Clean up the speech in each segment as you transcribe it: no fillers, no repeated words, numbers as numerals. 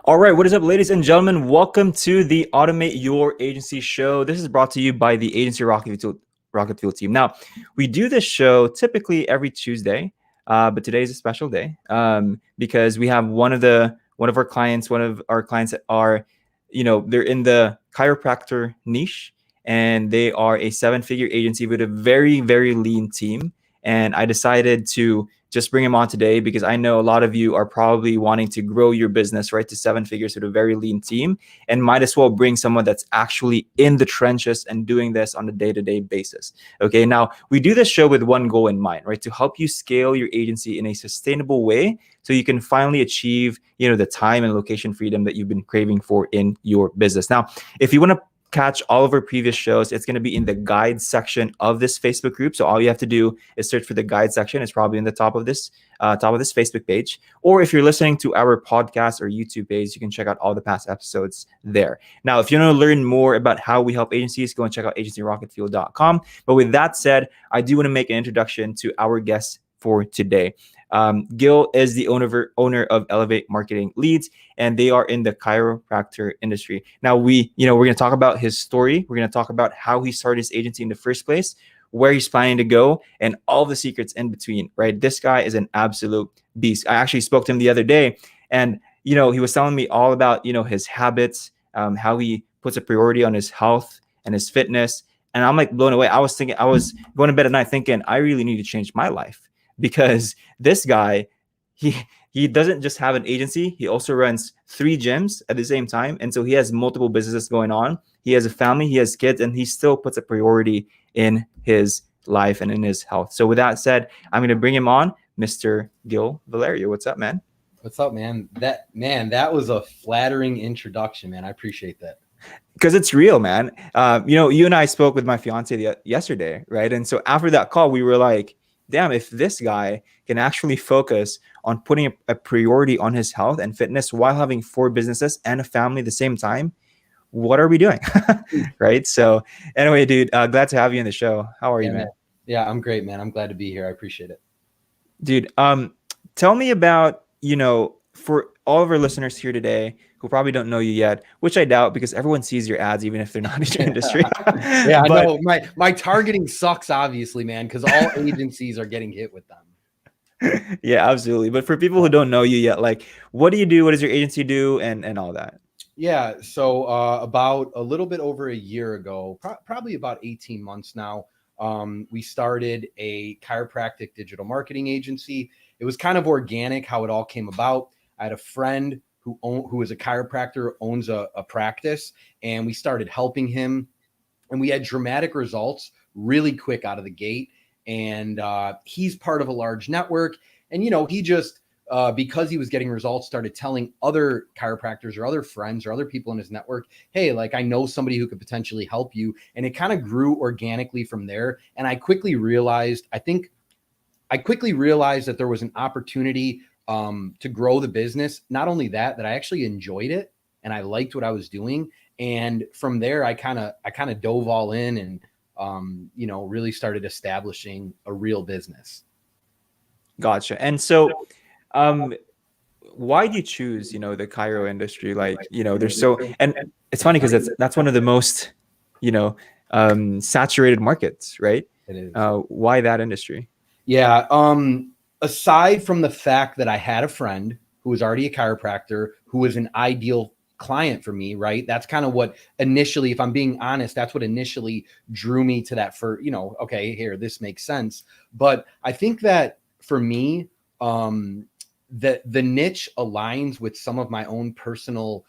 All right, what is up, ladies and gentlemen? Welcome to the Automate Your Agency show. This is brought to you by the Agency Rocket Fuel team. Now, we do this show typically every Tuesday, but today is a special day because we have one of our clients. One of our clients that are, they're in the chiropractor niche, and they are a seven-figure agency with a very, very lean team. And I decided to just bring him on today because I know a lot of you are probably wanting to grow your business, right, to seven figures with a very lean team, and might as well bring someone that's actually in the trenches and doing this on a day-to-day basis. Okay, now we do this show with one goal in mind, right, to help you scale your agency in a sustainable way so you can finally achieve, the time and location freedom that you've been craving for in your business. Now, if you want to catch all of our previous shows, it's going to be in the guide section of this Facebook group. So all you have to do is search for the guide section. It's probably in the top of this Facebook page. Or if you're listening to our podcast or YouTube page, you can check out all the past episodes there. Now, if you want to learn more about how we help agencies, go and check out agencyrocketfuel.com. But with that said, I do want to make an introduction to our guest for today. Gill is the owner of Elevate Marketing Leads, and they are in the chiropractor industry. Now, we're going to talk about his story. We're going to talk about how he started his agency in the first place, where he's planning to go, and all the secrets in between, right? This guy is an absolute beast. I actually spoke to him the other day, and, he was telling me all about, his habits, how he puts a priority on his health and his fitness. And I'm like blown away. I was going to bed at night thinking, I really need to change my life. Because this guy, he doesn't just have an agency, he also runs 3 gyms at the same time. And so he has multiple businesses going on. He has a family, he has kids, and he still puts a priority in his life and in his health. So with that said, I'm going to bring him on, Mr. Gill Valerio. What's up, man? What's up, man? That was a flattering introduction, man. I appreciate that. Because it's real, man. You and I spoke with my fiance yesterday, right? And so after that call, we were like, damn, if this guy can actually focus on putting a priority on his health and fitness while having 4 businesses and a family at the same time, what are we doing? Right? So anyway, dude, glad to have you in the show. How are you, man? Yeah, I'm great, man. I'm glad to be here. I appreciate it. Dude, tell me about, for all of our listeners here today who probably don't know you yet, which I doubt because everyone sees your ads, even if they're not in your industry. Yeah, I know. My targeting sucks, obviously, man, because all agencies are getting hit with them. Yeah, absolutely. But for people who don't know you yet, like, what do you do? What does your agency do? And all that? Yeah. So about a little bit over a year ago, probably about 18 months now, we started a chiropractic digital marketing agency. It was kind of organic how it all came about. I had a friend who is a chiropractor, owns a practice, and we started helping him, and we had dramatic results really quick out of the gate. And he's part of a large network, and he just because he was getting results, started telling other chiropractors or other friends or other people in his network, hey, like, I know somebody who could potentially help you. And it kind of grew organically from there. And I quickly realized that there was an opportunity to grow the business. Not only that I actually enjoyed it and I liked what I was doing. And from there, I kind of dove all in and, really started establishing a real business. Gotcha. And so, why do you choose, the chiro industry? Like, there's and it's funny because that's one of the most, saturated markets, right? It is. Why that industry? Yeah. Aside from the fact that I had a friend who was already a chiropractor, who was an ideal client for me, right? That's kind of what initially, if I'm being honest, that's what initially drew me to that for, okay, here, this makes sense. But I think that for me, the niche aligns with some of my own personal,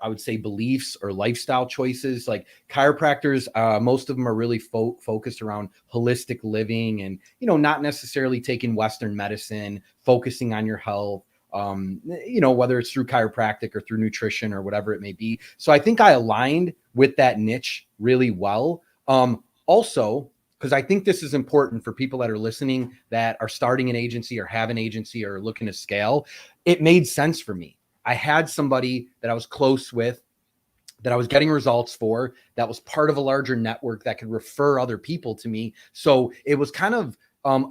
I would say, beliefs or lifestyle choices. Like chiropractors, most of them are really focused around holistic living and, not necessarily taking Western medicine, focusing on your health, whether it's through chiropractic or through nutrition or whatever it may be. So I think I aligned with that niche really well. Also, because I think this is important for people that are listening that are starting an agency or have an agency or looking to scale. It made sense for me. I had somebody that I was close with, that I was getting results for, that was part of a larger network that could refer other people to me. So it was kind of,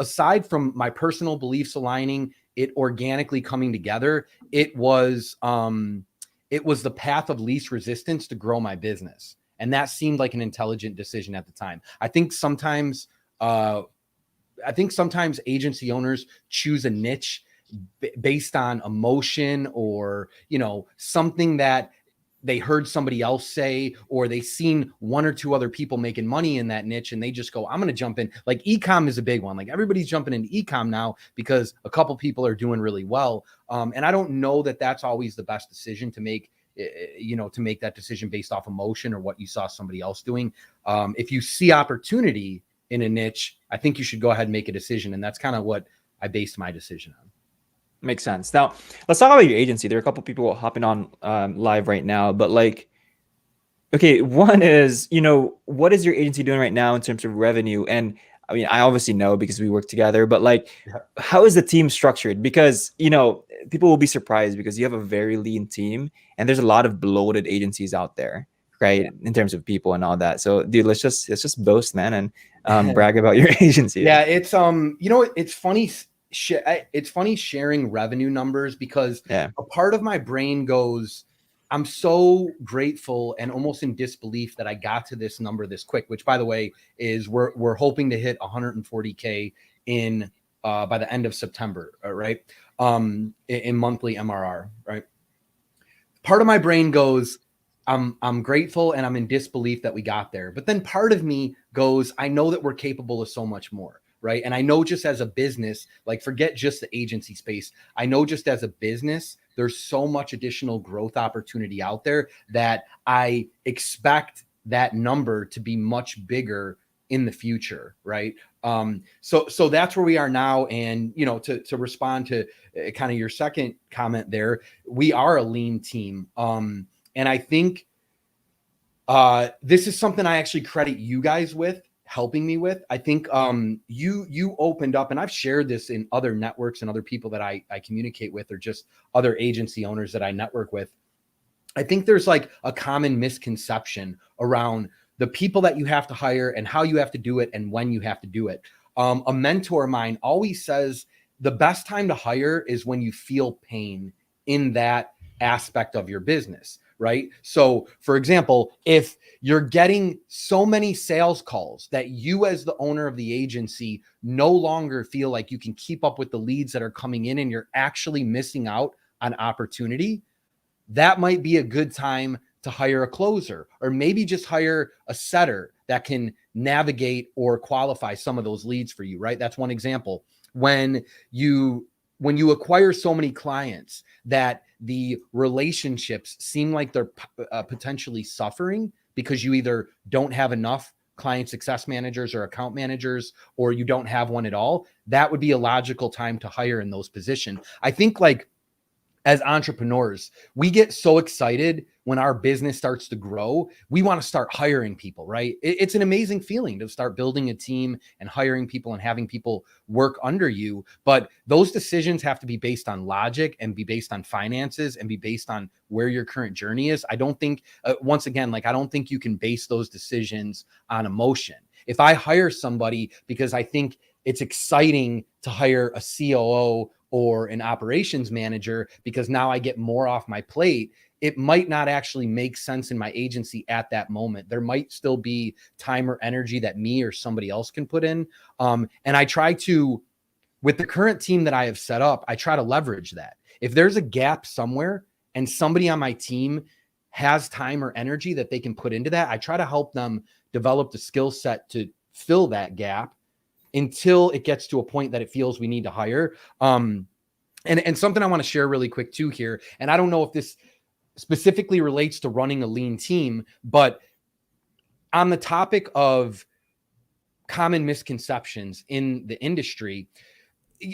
aside from my personal beliefs aligning, it organically coming together, it was the path of least resistance to grow my business. And that seemed like an intelligent decision at the time. I think sometimes agency owners choose a niche based on emotion, or, something that they heard somebody else say, or they seen one or two other people making money in that niche, and they just go, I'm going to jump in. Like e-com is a big one. Like everybody's jumping into e-com now because a couple people are doing really well. And I don't know that that's always the best decision to make, to make that decision based off emotion or what you saw somebody else doing. If you see opportunity in a niche, I think you should go ahead and make a decision. And that's kind of what I based my decision on. Makes sense. Now, let's talk about your agency. There are a couple people hopping on live right now, but like, okay, one is, what is your agency doing right now in terms of revenue? And I mean, I obviously know because we work together, but like, how is the team structured? Because, people will be surprised because you have a very lean team and there's a lot of bloated agencies out there, right? Yeah. In terms of people and all that. So dude, let's just boast, man, and brag about your agency. Yeah. It's, it's funny. It's funny sharing revenue numbers because a part of my brain goes, I'm so grateful and almost in disbelief that I got to this number this quick, which by the way is we're hoping to hit 140K in by the end of September, right? In monthly MRR, right? Part of my brain goes, I'm grateful and I'm in disbelief that we got there. But then part of me goes, I know that we're capable of so much more. Right. And I know just as a business, like forget just the agency space. I know just as a business, there's so much additional growth opportunity out there that I expect that number to be much bigger in the future. Right. So that's where we are now. And, to respond to kind of your second comment there, we are a lean team. And I think this is something I actually credit you guys with helping me with. I think you opened up, and I've shared this in other networks and other people that I communicate with, or just other agency owners that I network with. I think there's like a common misconception around the people that you have to hire and how you have to do it and when you have to do it. A mentor of mine always says the best time to hire is when you feel pain in that aspect of your business. Right. So for example, if you're getting so many sales calls that you as the owner of the agency no longer feel like you can keep up with the leads that are coming in and you're actually missing out on opportunity, that might be a good time to hire a closer, or maybe just hire a setter that can navigate or qualify some of those leads for you. Right. That's one example. When you acquire so many clients that the relationships seem like they're potentially suffering because you either don't have enough client success managers or account managers, or you don't have one at all, that would be a logical time to hire in those positions. I think like as entrepreneurs, we get so excited when our business starts to grow. We want to start hiring people, right? It's an amazing feeling to start building a team and hiring people and having people work under you. But those decisions have to be based on logic and be based on finances and be based on where your current journey is. I don't think, once again, like I don't think you can base those decisions on emotion. If I hire somebody because I think it's exciting to hire a COO or an operations manager because now I get more off my plate, it might not actually make sense in my agency at that moment. There might still be time or energy that me or somebody else can put in. And I try to, with the current team that I have set up, I try to leverage that. If there's a gap somewhere and somebody on my team has time or energy that they can put into that, I try to help them develop the skill set to fill that gap until it gets to a point that it feels we need to hire. And something I want to share really quick too here, and I don't know if this specifically relates to running a lean team, but on the topic of common misconceptions in the industry,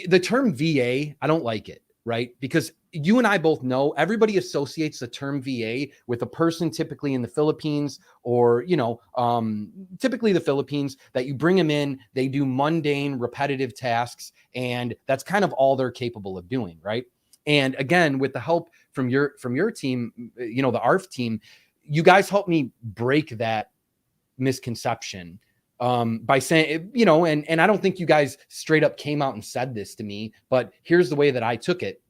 the term VA, I don't like it, right? Because you and I both know everybody associates the term VA with a person typically in the Philippines or, typically the Philippines, that you bring them in, they do mundane, repetitive tasks, and that's kind of all they're capable of doing, right? And again, with the help from your team, the ARF team, you guys helped me break that misconception by saying, you know, and I don't think you guys straight up came out and said this to me, but here's the way that I took it.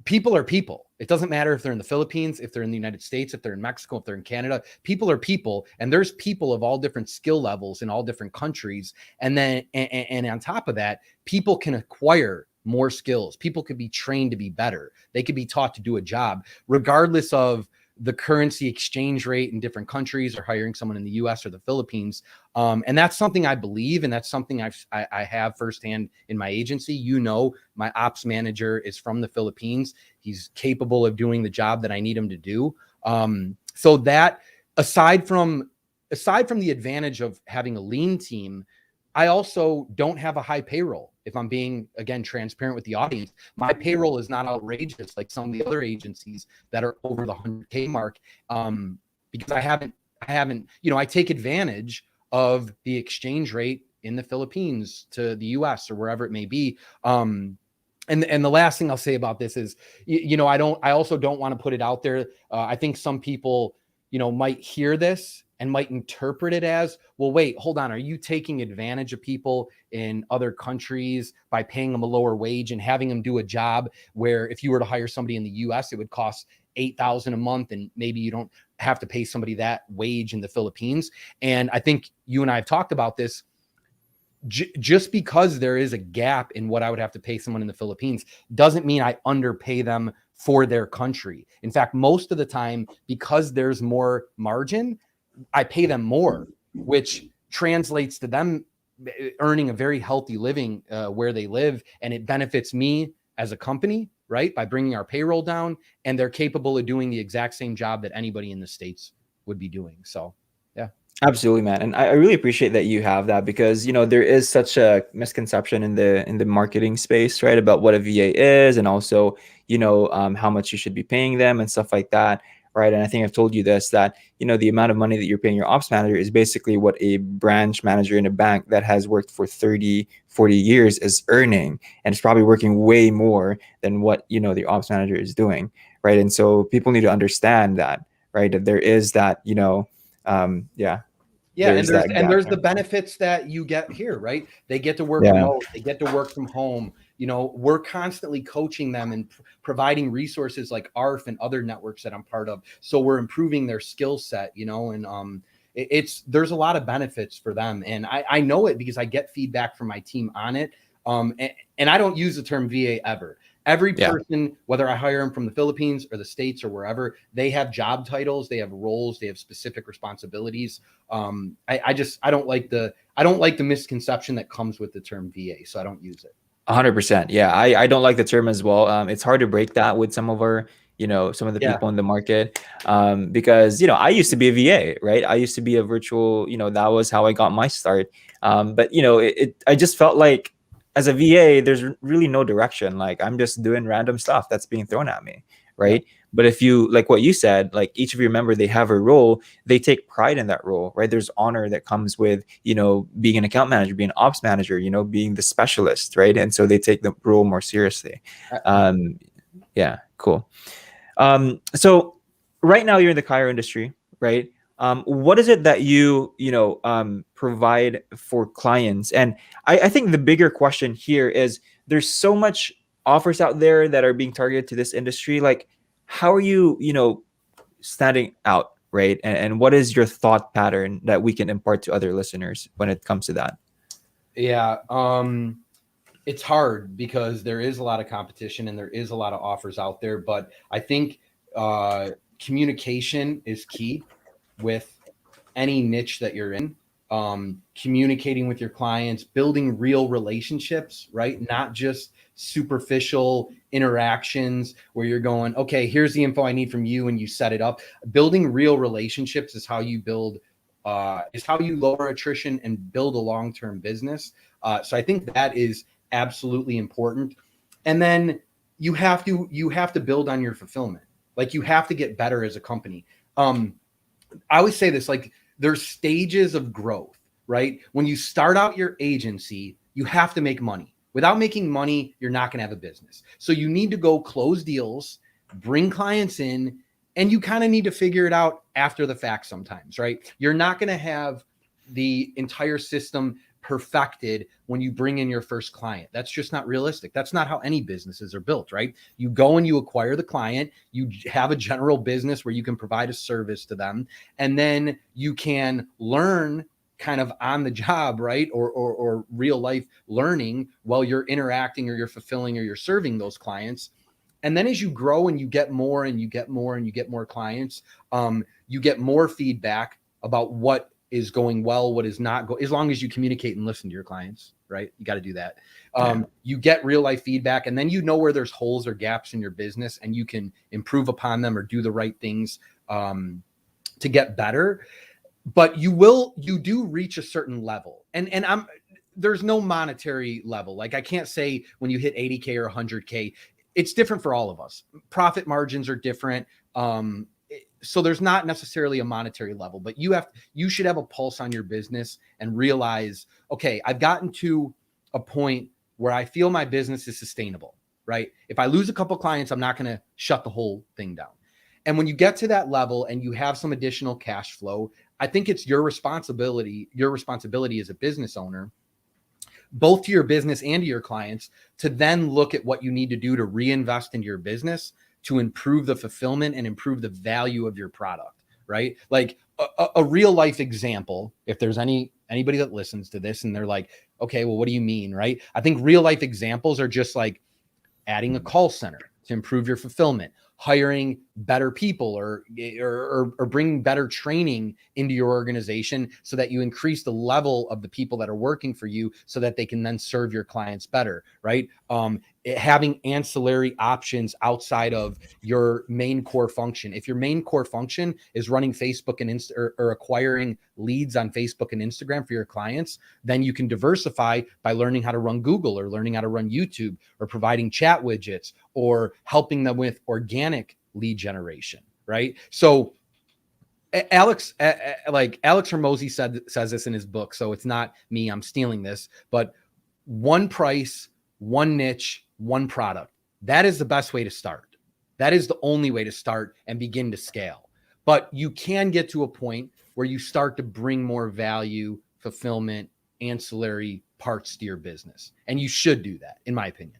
People are people. It doesn't matter if they're in the Philippines, if they're in the United States, if they're in Mexico, if they're in Canada. People are people, and there's people of all different skill levels in all different countries. And then, and on top of that, people can acquire more skills. People could be trained to be better. They could be taught to do a job, regardless of the currency exchange rate in different countries, or hiring someone in the US or the Philippines. And that's something I believe, and that's something I have firsthand in my agency. You know, my ops manager is from the Philippines. He's capable of doing the job that I need him to do. So that aside from the advantage of having a lean team, I also don't have a high payroll. If I'm being, again, transparent with the audience, my payroll is not outrageous like some of the other agencies that are over the 100K mark. Because I haven't, you know, I take advantage of the exchange rate in the Philippines to the US or wherever it may be. And the last thing I'll say about this is, you know, I also don't want to put it out there. I think some people, you know, might hear this and might interpret it as, well, wait, hold on. Are you taking advantage of people in other countries by paying them a lower wage and having them do a job where if you were to hire somebody in the US, it would cost $8,000 a month, and maybe you don't have to pay somebody that wage in the Philippines? And I think you and I have talked about this. Just because there is a gap in what I would have to pay someone in the Philippines doesn't mean I underpay them for their country. In fact, most of the time, because there's more margin, I pay them more, which translates to them earning a very healthy living where they live. And it benefits me as a company, right? By bringing our payroll down, and they're capable of doing the exact same job that anybody in the States would be doing. So, yeah. Absolutely, man. And I really appreciate that you have that, because, you know, there is such a misconception in the marketing space, right? About what a VA is, and also, you know, how much you should be paying them and stuff like that. Right. And I think I've told you this, that, you know, the amount of money that you're paying your ops manager is basically what a branch manager in a bank that has worked for 30, 40 years is earning. And it's probably working way more than what, you know, the ops manager is doing. Right. And so people need to understand that, right? That there is that, you know, yeah, Yeah, there's that gap there's the there. benefits that you get here, right? They get to work Yeah, remote, they get to work from home. You know, we're constantly coaching them and providing resources like ARF and other networks that I'm part of. So we're improving their skill set, you know, and there's a lot of benefits for them. And I know it because I get feedback from my team on it. And I don't use the term VA ever. Every yeah, person, whether I hire them from the Philippines or the States or wherever, they have job titles, they have roles, they have specific responsibilities. I don't like the misconception that comes with the term VA, so I don't use it. 100%. Yeah, I don't like the term as well. It's hard to break that with some of our, you know, some of the Yeah. people in the market, because, you know, I used to be a VA, right? I used to be a virtual, you know, that was how I got my start. But you know, I just felt like as a VA, there's really no direction. Like, I'm just doing random stuff that's being thrown at me, Yeah. right? But if you, like what you said, like each of you remember they have a role, they take pride in that role, right? There's honor that comes with, you know, being an account manager, being an ops manager, you know, being the specialist, right? And so they take the role more seriously. Um, yeah, cool. So right now you're in the chiro industry, right? What is it that you know, provide for clients? And I think the bigger question here is, there's so much offers out there that are being targeted to this industry. Like, how are you, you know, standing out, right? And what is your thought pattern that we can impart to other listeners when it comes to that? Yeah. It's hard because there is a lot of competition and there is a lot of offers out there, but I think communication is key with any niche that you're in. Communicating with your clients, building real relationships, right? Not just superficial interactions where you're going, okay, here's the info I need from you, and you set it up. Building real relationships is how you is how you lower attrition and build a long-term business. So I think that is absolutely important. And then you have to build on your fulfillment. Like, you have to get better as a company. I always say this, like, there's stages of growth, right? When you start out your agency, you have to make money. Without making money, you're not going to have a business. So you need to go close deals, bring clients in, and you kind of need to figure it out after the fact sometimes, right? You're not going to have the entire system perfected when you bring in your first client. That's just not realistic. That's not how any businesses are built, right? You go and you acquire the client, you have a general business where you can provide a service to them, and then you can learn kind of on the job, right? Or real life learning while you're interacting or you're fulfilling or you're serving those clients. And then as you grow and you get more and you get more and you get more clients, you get more feedback about what is going well, what is not as long as you communicate and listen to your clients, right? You got to do that. You get real life feedback, and then you know where there's holes or gaps in your business, and you can improve upon them or do the right things to get better. But you do reach a certain level, and there's no monetary level. Like I can't say when you hit 80K or 100K, it's different for all of us. Profit margins are different. So there's not necessarily a monetary level, but you should have a pulse on your business and realize, okay, I've gotten to a point where I feel my business is sustainable, right? If I lose a couple clients, I'm not going to shut the whole thing down. And when you get to that level and you have some additional cash flow, I think it's your responsibility as a business owner, both to your business and to your clients, to then look at what you need to do to reinvest into your business to improve the fulfillment and improve the value of your product, right? Like a real life example, if there's anybody that listens to this and they're like, okay, well, what do you mean, right? I think real life examples are just like adding a call center to improve your fulfillment, hiring better people or bringing better training into your organization so that you increase the level of the people that are working for you so that they can then serve your clients better, right? Having ancillary options outside of your main core function. If your main core function is running Facebook and or acquiring leads on Facebook and Instagram for your clients, then you can diversify by learning how to run Google or learning how to run YouTube or providing chat widgets or helping them with organic lead generation, right? So Alex Hormozy says this in his book, so it's not me, I'm stealing this, but one price, one niche, one product. That is the best way to start. That is the only way to start and begin to scale. But you can get to a point where you start to bring more value, fulfillment, ancillary parts to your business. And you should do that, in my opinion.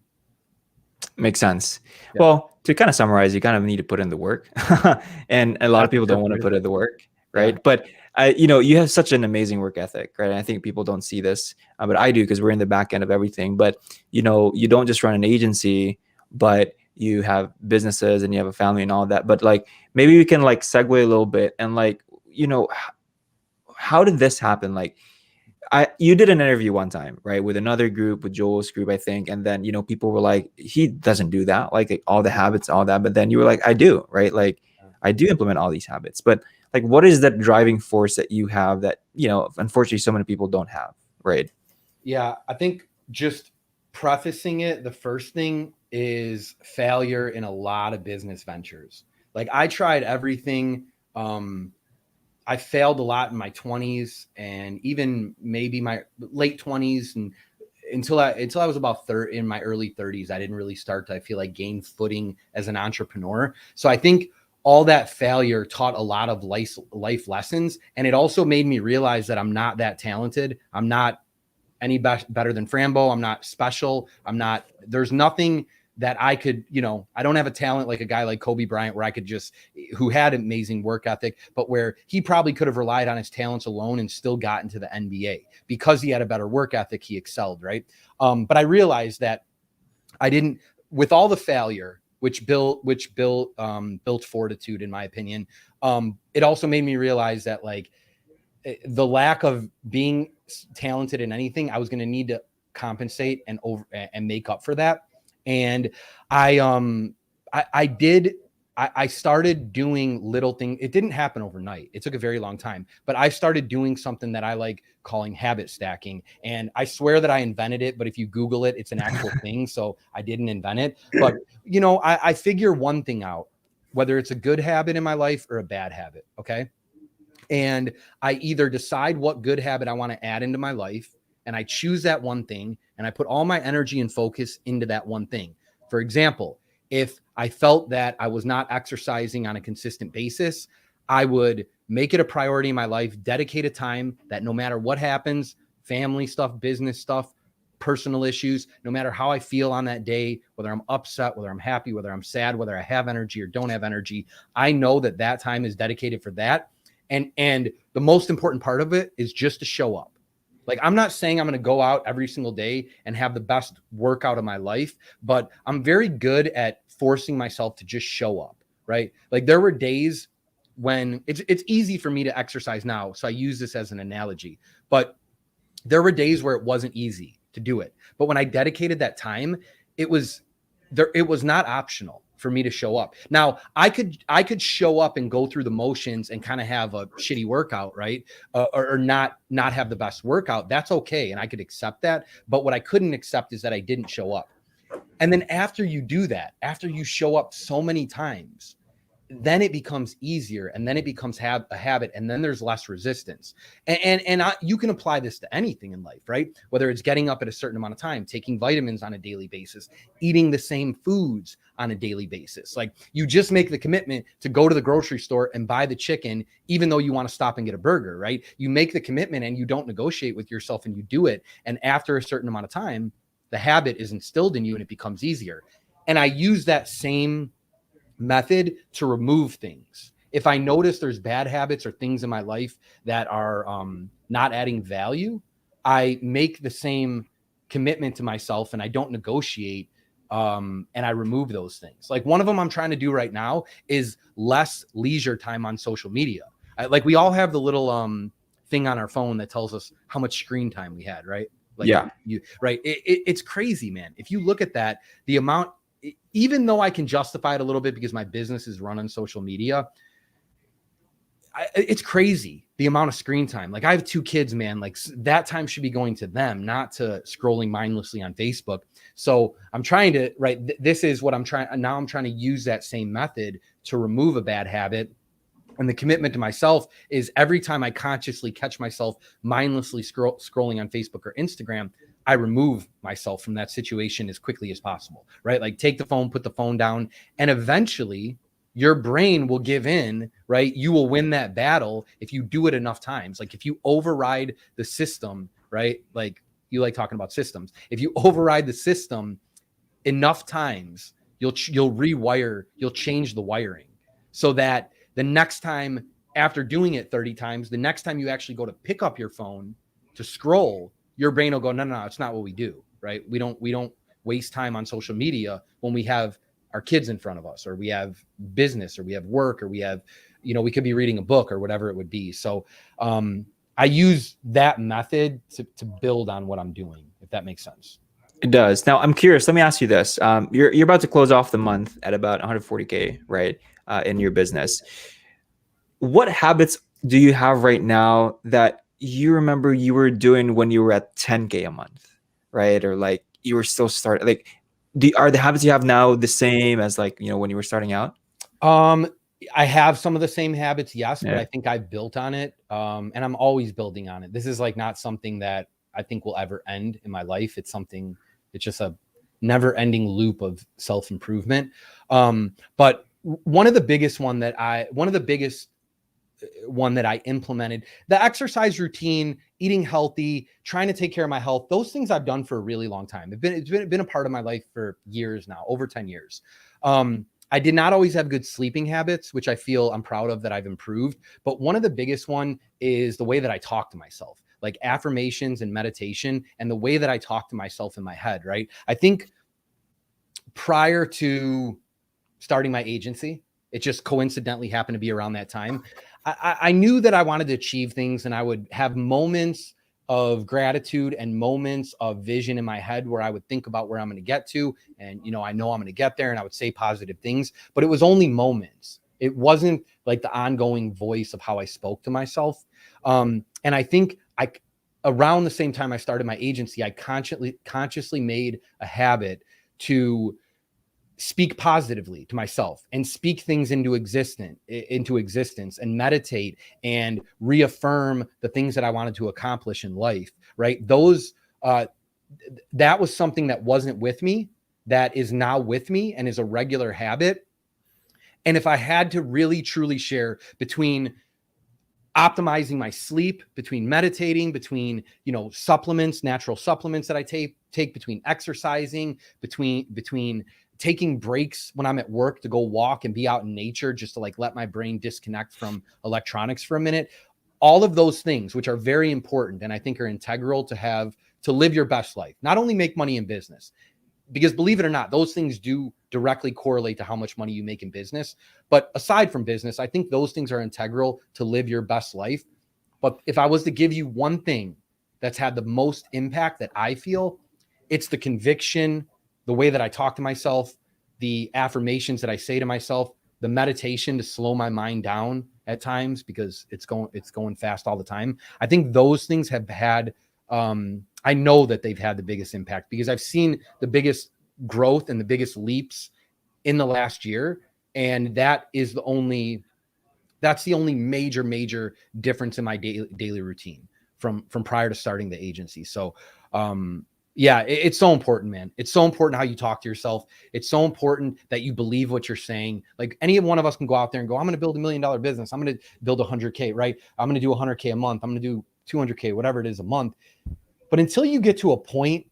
Makes sense. Yeah. Well, to kind of summarize, you kind of need to put in the work. And a lot of people don't want to put in the work, right? Yeah. But you have such an amazing work ethic, right? And I think people don't see this, but I do, because we're in the back end of everything. But you don't just run an agency, but you have businesses and you have a family and all that. But like, maybe we can like segue a little bit and like, how did this happen? Like, you did an interview one time, right, with another group, with Joel's group, I think, and then people were like, he doesn't do that, like all the habits, all that. But then you were like, I do, right? Like, I do implement all these habits. But like, what is that driving force that you have that unfortunately so many people don't have, right? Yeah, I think just prefacing it, the first thing is failure in a lot of business ventures. Like I tried everything. I failed a lot in my 20s and even maybe my late 20s, and until I was about in my early 30s, I didn't really start to, I feel like, gain footing as an entrepreneur. So I think all that failure taught a lot of life lessons, and it also made me realize that I'm not that talented. I'm not any better than Frambo. I'm not special. There's nothing that I could, I don't have a talent like a guy like Kobe Bryant where I could who had amazing work ethic, but where he probably could have relied on his talents alone and still got into the NBA because he had a better work ethic. He excelled, right? But I realized that I didn't, with all the failure, which built fortitude, in my opinion. It also made me realize that like the lack of being talented in anything, I was going to need to compensate and make up for that. And I started doing little things. It didn't happen overnight. It took a very long time, but I started doing something that I like calling habit stacking. And I swear that I invented it, but if you Google it, it's an actual thing. So I didn't invent it, but I figure one thing out, whether it's a good habit in my life or a bad habit. Okay. And I either decide what good habit I want to add into my life, and I choose that one thing, and I put all my energy and focus into that one thing. For example, if I felt that I was not exercising on a consistent basis, I would make it a priority in my life, dedicate a time that no matter what happens, family stuff, business stuff, personal issues, no matter how I feel on that day, whether I'm upset, whether I'm happy, whether I'm sad, whether I have energy or don't have energy, I know that that time is dedicated for that. And the most important part of it is just to show up. Like, I'm not saying I'm going to go out every single day and have the best workout of my life, but I'm very good at forcing myself to just show up, right? Like, there were days when it's easy for me to exercise now. So I use this as an analogy, but there were days where it wasn't easy to do it. But when I dedicated that time, it was not optional for me to show up. Now, I could show up and go through the motions and kind of have a shitty workout, right? Or not have the best workout. That's okay. And I could accept that. But what I couldn't accept is that I didn't show up. And then after you do that, after you show up so many times, then it becomes easier, and then it becomes a habit, and then there's less resistance. You can apply this to anything in life, right? Whether it's getting up at a certain amount of time, taking vitamins on a daily basis, eating the same foods on a daily basis. Like, you just make the commitment to go to the grocery store and buy the chicken, even though you want to stop and get a burger, right? You make the commitment and you don't negotiate with yourself, and you do it. And after a certain amount of time, the habit is instilled in you and it becomes easier. And I use that same method to remove things. If I notice there's bad habits or things in my life that are not adding value, I make the same commitment to myself and I don't negotiate, and I remove those things. Like, one of them I'm trying to do right now is less leisure time on social media. Like, we all have the little thing on our phone that tells us how much screen time we had, right? Like, yeah, right. It's crazy, man. If you look at that, the amount, even though I can justify it a little bit because my business is run on social media, it's crazy the amount of screen time. Like, I have 2 kids, man. Like, that time should be going to them, not to scrolling mindlessly on Facebook. So I'm trying to, right, this is what I'm trying. Now I'm trying to use that same method to remove a bad habit. And the commitment to myself is every time I consciously catch myself mindlessly scrolling on Facebook or Instagram, I remove myself from that situation as quickly as possible, right? Like, take the phone, put the phone down, and eventually your brain will give in, right? You will win that battle if you do it enough times. Like, if you override the system, right? Like, you like talking about systems. If you override the system enough times, you'll rewire, you'll change the wiring so that the next time, after doing it 30 times, the next time you actually go to pick up your phone to scroll, your brain will go, no, it's not what we do, right? We don't waste time on social media when we have our kids in front of us, or we have business, or we have work, or we have, we could be reading a book or whatever it would be. So I use that method to build on what I'm doing, if that makes sense. it does. Now, I'm curious. Let me ask you this. You're about to close off the month at about 140K, right? In your business. What habits do you have right now that you remember you were doing when you were at 10K a month, right? Or like you were still starting, like, are the habits you have now the same as, like, when you were starting out? I have some of the same habits, yes, Yeah. but I think I've built on it. And I'm always building on it. This is like not something that I think will ever end in my life. It's just a never ending loop of self-improvement. But one of the biggest one that I implemented, the exercise routine, eating healthy, trying to take care of my health. Those things I've done for a really long time. It's been a part of my life for years now, over 10 years. I did not always have good sleeping habits, which I feel I'm proud of that I've improved. But one of the biggest one is the way that I talk to myself, like affirmations and meditation, and the way that I talk to myself in my head, right? I think prior to starting my agency, it just coincidentally happened to be around that time. I knew that I wanted to achieve things, and I would have moments of gratitude and moments of vision in my head where I would think about where I'm going to get to. And, I know I'm going to get there, and I would say positive things, but it was only moments. It wasn't like the ongoing voice of how I spoke to myself. And I think around the same time I started my agency, I consciously made a habit to speak positively to myself and speak things into existence and meditate and reaffirm the things that I wanted to accomplish in life, right? Those, that was something that wasn't with me, that is now with me and is a regular habit. And if I had to really truly share between optimizing my sleep, between meditating, between, supplements, natural supplements that I take, between exercising, between taking breaks when I'm at work to go walk and be out in nature, just to like let my brain disconnect from electronics for a minute. All of those things, which are very important and I think are integral to live your best life, not only make money in business, because believe it or not, those things do directly correlate to how much money you make in business. But aside from business, I think those things are integral to live your best life. But if I was to give you one thing that's had the most impact that I feel, it's the conviction, the way that I talk to myself, the affirmations that I say to myself, the meditation to slow my mind down at times because it's going fast all the time. I think those things have had, I know that they've had the biggest impact because I've seen the biggest growth and the biggest leaps in the last year. And that's the only major difference in my daily routine from prior to starting the agency. So, yeah, it's so important, man. It's so important how you talk to yourself. It's so important that you believe what you're saying. Like any one of us can go out there and go, I'm going to build $1 million business. I'm going to build 100K, right? I'm going to do 100K a month. I'm going to do 200K, whatever it is a month. But until you get to a point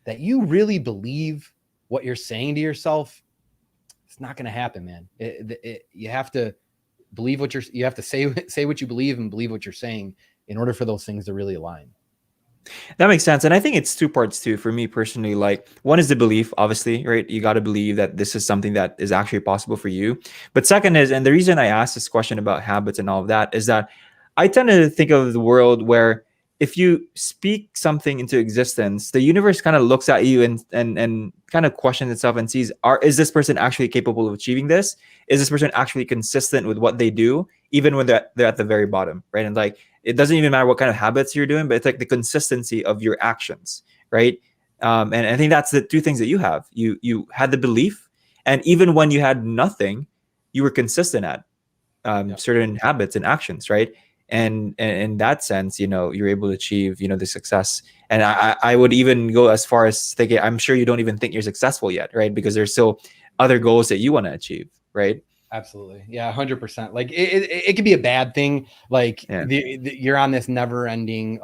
that you really believe what you're saying to yourself, it's not going to happen, man. You have to believe you have to say what you believe and believe what you're saying in order for those things to really align. That makes sense. And I think it's two parts too, for me personally. Like, one is the belief, obviously, right? You got to believe that this is something that is actually possible for you. But second is, and the reason I asked this question about habits and all of that is that I tend to think of the world where if you speak something into existence, the universe kind of looks at you and kind of questions itself and sees, is this person actually capable of achieving this? Is this person actually consistent with what they do, even when they're at the very bottom, right? And like, it doesn't even matter what kind of habits you're doing, but it's like the consistency of your actions, right? And I think that's the two things that you have. You had the belief, and even when you had nothing, you were consistent at certain habits and actions, right? And in that sense, you're able to achieve, the success. And I would even go as far as thinking, I'm sure you don't even think you're successful yet, right? Because there's still other goals that you want to achieve, right? Absolutely. Yeah. 100%. Like it could be a bad thing. Like you're on this never ending,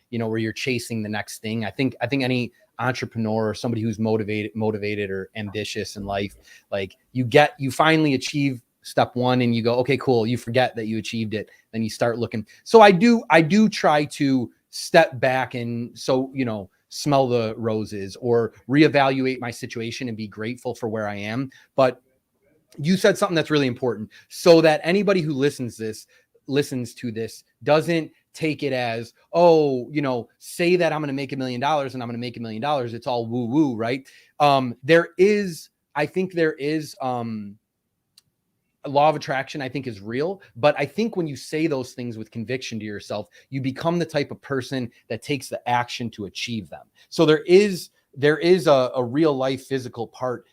where you're chasing the next thing. I think any entrepreneur or somebody who's motivated or ambitious in life, like you finally achieve step one and you go, okay, cool. You forget that you achieved it. Then you start looking. So I do try to step back and smell the roses or reevaluate my situation and be grateful for where I am. But you said something that's really important, so that anybody who listens to this doesn't take it as, say that I'm going to make $1 million and I'm going to make $1 million. It's all woo woo, right? I think there is a law of attraction, I think, is real. But I think when you say those things with conviction to yourself, you become the type of person that takes the action to achieve them. So there is a real life physical part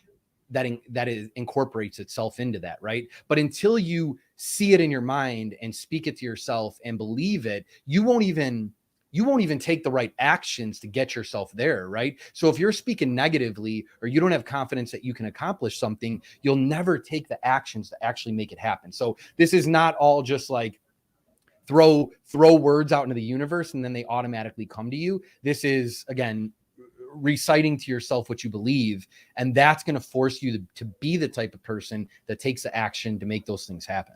that incorporates itself into that, right? But until you see it in your mind and speak it to yourself and believe it, you won't even take the right actions to get yourself there, right? So if you're speaking negatively or you don't have confidence that you can accomplish something, you'll never take the actions to actually make it happen. So this is not all just like throw words out into the universe and then they automatically come to you. This is, again, reciting to yourself what you believe, and that's going to force you to be the type of person that takes the action to make those things happen.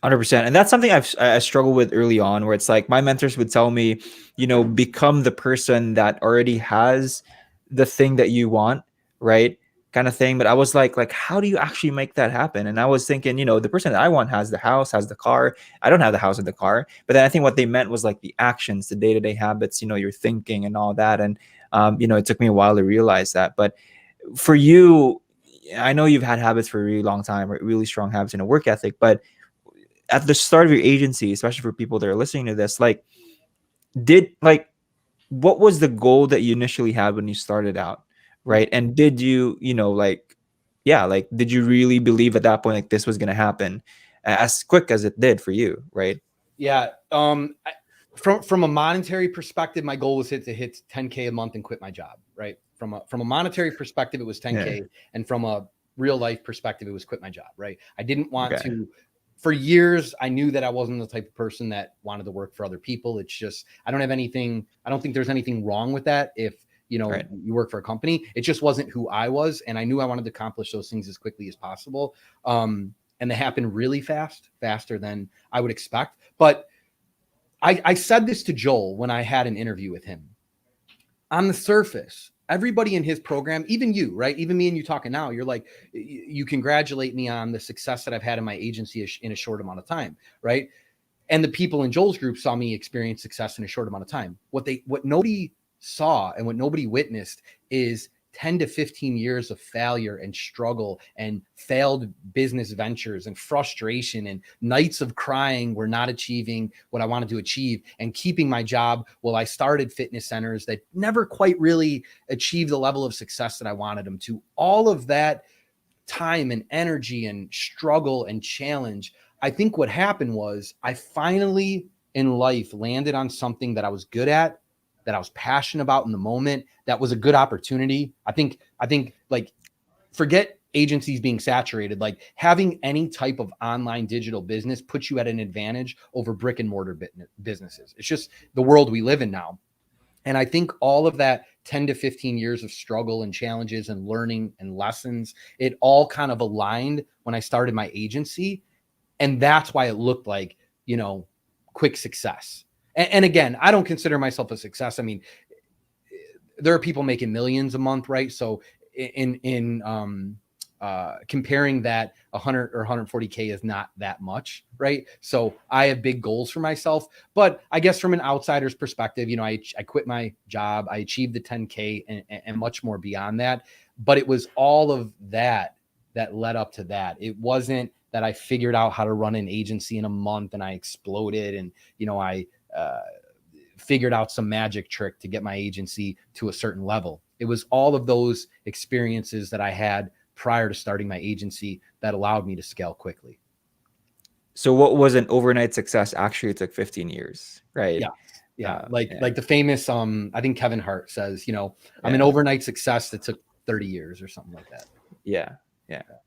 100%. And that's something I struggled with early on, where it's like my mentors would tell me, become the person that already has the thing that you want, right? Kind of thing. But I was like, how do you actually make that happen? And I was thinking, the person that I want has the house, has the car. I don't have the house and the car. But then I think what they meant was like the actions, the day-to-day habits, your thinking and all that. And, it took me a while to realize that. But for you, I know you've had habits for a really long time, really strong habits and a work ethic, but at the start of your agency, especially for people that are listening to this, what was the goal that you initially had when you started out, right? And did you, did you really believe at that point like this was going to happen as quick as it did for you, right? Yeah. From a monetary perspective, my goal was to hit 10K a month and quit my job, right? From a monetary perspective, it was 10K, and from a real life perspective, it was quit my job, right? I didn't want to for years, I knew that I wasn't the type of person that wanted to work for other people. It's just, I don't think there's anything wrong with that. If, Right. you work for a company, it just wasn't who I was. And I knew I wanted to accomplish those things as quickly as possible. And they happened really fast, faster than I would expect. But I said this to Joel when I had an interview with him. On the surface, everybody in his program, even you, right? Even me and you talking now, you're like, you congratulate me on the success that I've had in my agency in a short amount of time, right? And the people in Joel's group saw me experience success in a short amount of time. What nobody saw and what nobody witnessed is 10 to 15 years of failure and struggle and failed business ventures and frustration and nights of crying were not achieving what I wanted to achieve and keeping my job while I started fitness centers that never quite really achieved the level of success that I wanted them to. All of that time and energy and struggle and challenge. I think what happened was I finally in life landed on something that I was good at, that I was passionate about in the moment, that was a good opportunity. I think like, forget agencies being saturated, like having any type of online digital business puts you at an advantage over brick and mortar businesses. It's just the world we live in now. And I think all of that 10 to 15 years of struggle and challenges and learning and lessons, it all kind of aligned when I started my agency. And that's why it looked like, quick success. And again, I don't consider myself a success. I mean, there are people making millions a month, right? So in comparing that 100 or 140K is not that much, right? So I have big goals for myself, but I guess from an outsider's perspective, I quit my job, I achieved the 10K and much more beyond that. But it was all of that led up to that. It wasn't that I figured out how to run an agency in a month and I exploded and, I figured out some magic trick to get my agency to a certain level. It was all of those experiences that I had prior to starting my agency that allowed me to scale quickly. So what was an overnight success actually took 15 years, right? Yeah. Like the famous, I think Kevin Hart says, I'm an overnight success that took 30 years or something like that. Yeah.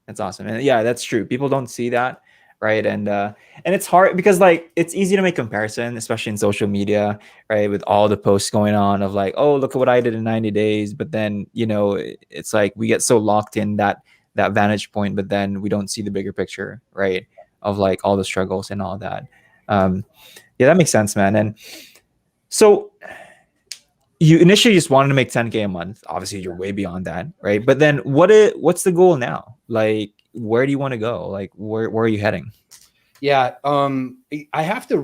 That's awesome. And yeah, that's true. People don't see that, right? And it's hard because like it's easy to make comparison, especially in social media, right? With all the posts going on of like, oh, look at what I did in 90 days. But then, it's like we get so locked in that vantage point, but then we don't see the bigger picture, right? Of like all the struggles and all that. Yeah, that makes sense, man. And so you initially just wanted to make 10K a month. Obviously, you're way beyond that, right? But then what's the goal now? Like, where do you want to go? Like, where are you heading? Yeah, I have to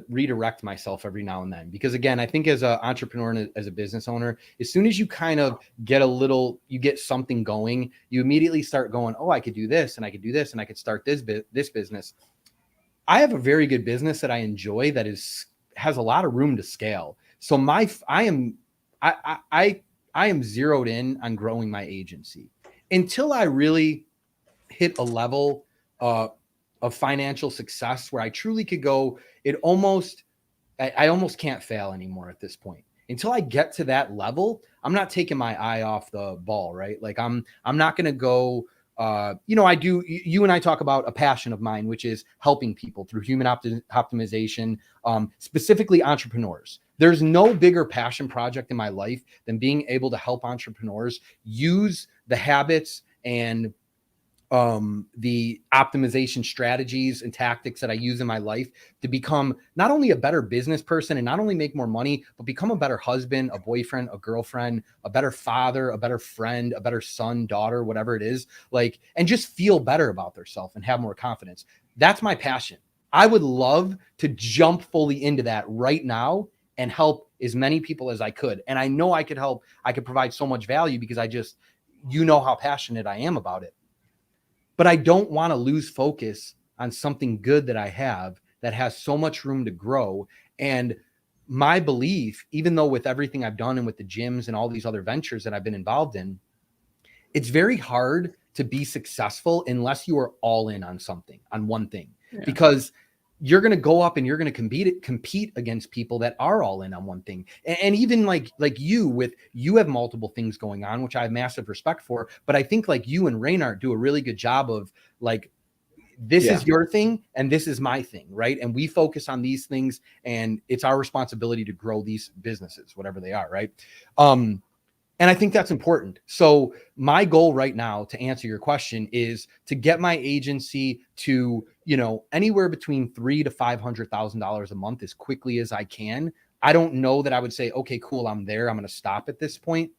redirect myself every now and then because again, I think as an entrepreneur and as a business owner, as soon as you kind of you get something going, you immediately start going, oh, I could do this and I could do this and I could start this business. I have a very good business that I enjoy that has a lot of room to scale. So I am zeroed in on growing my agency until I really hit a level of financial success where I truly could go. I almost can't fail anymore at this point. Until I get to that level, I'm not taking my eye off the ball, right? Like I'm not going to go. You and I talk about a passion of mine, which is helping people through human optimization, specifically entrepreneurs. There's no bigger passion project in my life than being able to help entrepreneurs use the habits and the optimization strategies and tactics that I use in my life to become not only a better business person and not only make more money, but become a better husband, a boyfriend, a girlfriend, a better father, a better friend, a better son, daughter, whatever it is, like, and just feel better about themselves and have more confidence. That's my passion. I would love to jump fully into that right now and help as many people as I could. And I know I could provide so much value because how passionate I am about it. But I don't want to lose focus on something good that I have that has so much room to grow. And my belief, even though with everything I've done and with the gyms and all these other ventures that I've been involved in, it's very hard to be successful unless you are all in on something, on one thing, because you're going to go up and you're going to compete against people that are all in on one thing. And even like you have multiple things going on, which I have massive respect for. But I think like you and Reynard do a really good job of like this is your thing and this is my thing, right? And we focus on these things, and it's our responsibility to grow these businesses, whatever they are, right? And I think that's important. So my goal right now, to answer your question, is to get my agency to, anywhere between $300,000 to $500,000 a month as quickly as I can. I don't know that I would say, okay, cool, I'm there, I'm going to stop at this point.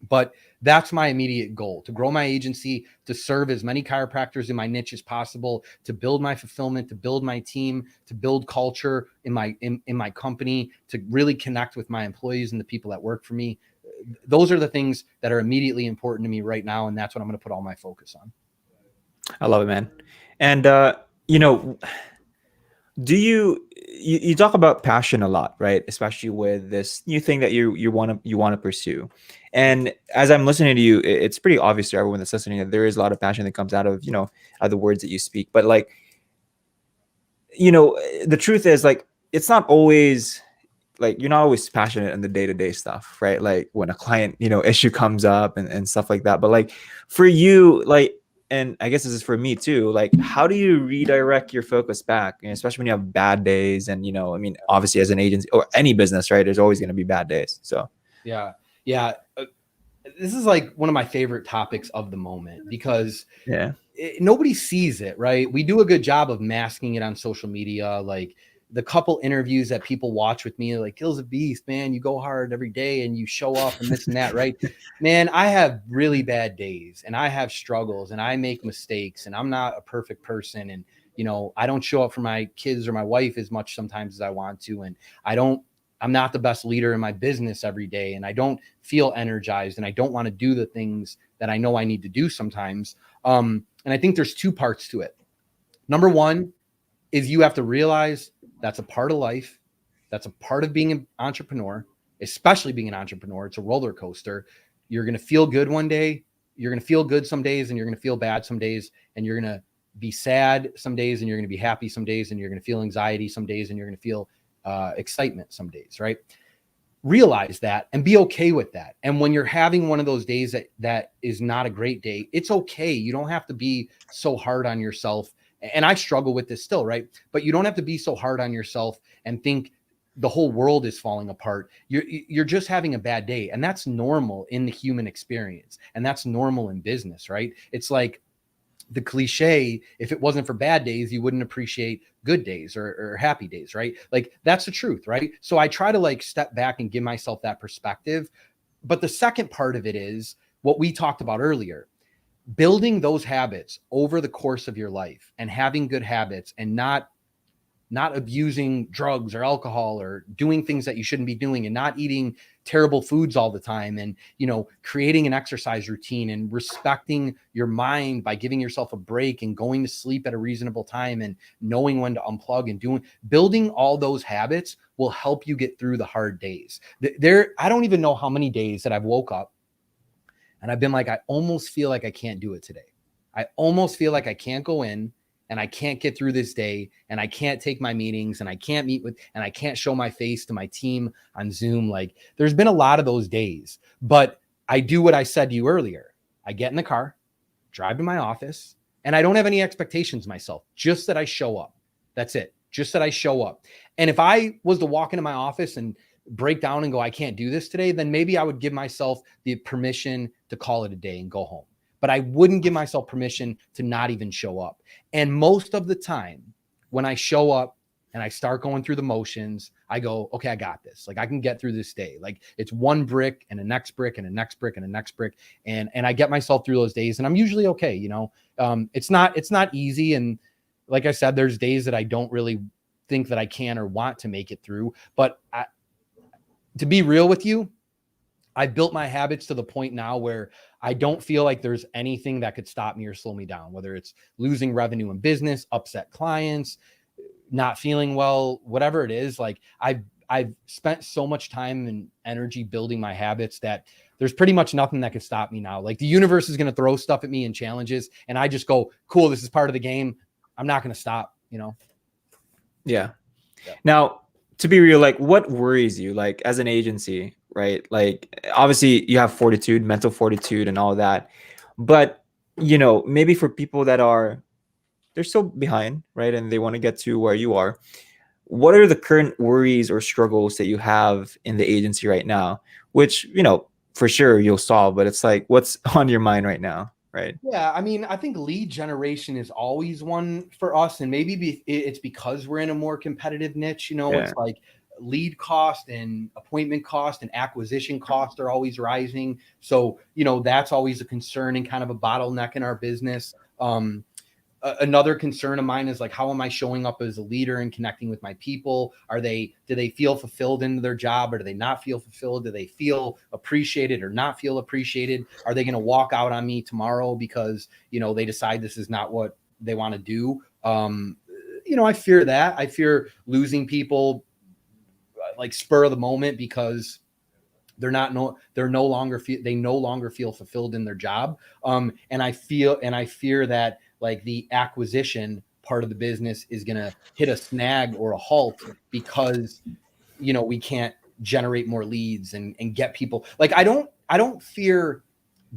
But that's my immediate goal, to grow my agency, to serve as many chiropractors in my niche as possible, to build my fulfillment, to build my team, to build culture in my company, to really connect with my employees and the people that work for me. Those are the things that are immediately important to me right now. And that's what I'm going to put all my focus on. I love it, man. And, do you talk about passion a lot, right? Especially with this new thing that you want to pursue. And as I'm listening to you, it's pretty obvious to everyone that's listening that there is a lot of passion that comes out of, out of the words that you speak. But like, the truth is, like, it's not always like, you're not always passionate in the day-to-day stuff, right? Like when a client, issue comes up and stuff like that. But like for you, like, and I guess this is for me too, like, how do you redirect your focus back? And especially when you have bad days, and, I mean, obviously as an agency or any business, right, there's always going to be bad days. So yeah. This is like one of my favorite topics of the moment, because nobody sees it, right? We do a good job of masking it on social media. Like the couple interviews that people watch with me, like, Gill's a beast, man. You go hard every day and you show up and this and that, right? Man, I have really bad days and I have struggles and I make mistakes and I'm not a perfect person. And, I don't show up for my kids or my wife as much sometimes as I want to. And I'm not the best leader in my business every day. And I don't feel energized and I don't want to do the things that I know I need to do sometimes. And I think there's two parts to it. Number one is you have to realize that's a part of life. That's a part of being an entrepreneur, especially being an entrepreneur. It's a roller coaster. You're going to feel good one day. You're going to feel good some days, and you're going to feel bad some days, and you're going to be sad some days, and you're going to be happy some days, and you're going to feel anxiety some days, and you're going to feel excitement some days, right? Realize that and be okay with that. And when you're having one of those days that is not a great day, it's okay. You don't have to be so hard on yourself. And I struggle with this still, right? But you don't have to be so hard on yourself and think the whole world is falling apart. You're just having a bad day. And that's normal in the human experience. And that's normal in business, right? It's like the cliche, if it wasn't for bad days, you wouldn't appreciate good days or happy days, right? Like that's the truth, right? So I try to like step back and give myself that perspective. But the second part of it is what we talked about earlier. Building those habits over the course of your life and having good habits and not abusing drugs or alcohol or doing things that you shouldn't be doing and not eating terrible foods all the time, and creating an exercise routine and respecting your mind by giving yourself a break and going to sleep at a reasonable time and knowing when to unplug and building all those habits will help you get through the hard days. I don't even know how many days that I've woke up and I've been like, I almost feel like I can't do it today. I almost feel like I can't go in and I can't get through this day and I can't take my meetings and I can't meet with, and I can't show my face to my team on Zoom. Like there's been a lot of those days, but I do what I said to you earlier. I get in the car, drive to my office, and I don't have any expectations myself, just that I show up. That's it. Just that I show up. And if I was to walk into my office and break down and go, I can't do this today, then maybe I would give myself the permission to call it a day and go home. But I wouldn't give myself permission to not even show up. And most of the time when I show up and I start going through the motions, I go, okay, I got this. Like I can get through this day. Like it's one brick and a next brick and a next brick and a next brick. And I get myself through those days and I'm usually okay. It's not easy. And like I said, there's days that I don't really think that I can or want to make it through. But to be real with you, I built my habits to the point now where I don't feel like there's anything that could stop me or slow me down, whether it's losing revenue in business, upset clients, not feeling well, whatever it is. Like I've spent so much time and energy building my habits that there's pretty much nothing that could stop me now. Like the universe is going to throw stuff at me and challenges. And I just go, cool, this is part of the game. I'm not going to stop, Yeah. Now, to be real, like what worries you, like as an agency, right? Like obviously you have fortitude, mental fortitude and all that. But, maybe for people that are they're still behind, right? And they want to get to where you are. What are the current worries or struggles that you have in the agency right now? Which, for sure you'll solve, but it's like, what's on your mind right now, right? Yeah, I mean, I think lead generation is always one for us, and maybe it's because we're in a more competitive niche. Yeah. It's like lead cost and appointment cost and acquisition cost are always rising. So, that's always a concern and kind of a bottleneck in our business. Another concern of mine is like, how am I showing up as a leader and connecting with my people? Do they feel fulfilled in their job, or do they not feel fulfilled? Do they feel appreciated or not feel appreciated? Are they going to walk out on me tomorrow because, they decide this is not what they want to do? I fear that. I fear losing people like spur of the moment because they no longer feel fulfilled in their job. And I fear that like the acquisition part of the business is going to hit a snag or a halt because, we can't generate more leads and get people. Like, I don't fear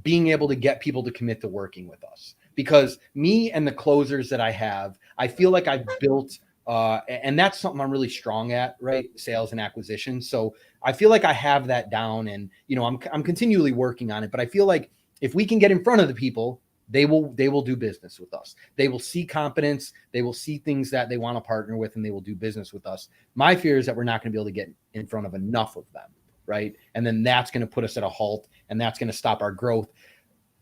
being able to get people to commit to working with us, because me and the closers that I feel like I've built, and that's something I'm really strong at, right? Sales and acquisition. So I feel like I have that down, and I'm continually working on it. But I feel like if we can get in front of the people, they will do business with us. They will see competence. They will see things that they want to partner with, and they will do business with us. My fear is that we're not going to be able to get in front of enough of them, right? And then that's going to put us at a halt, and that's going to stop our growth.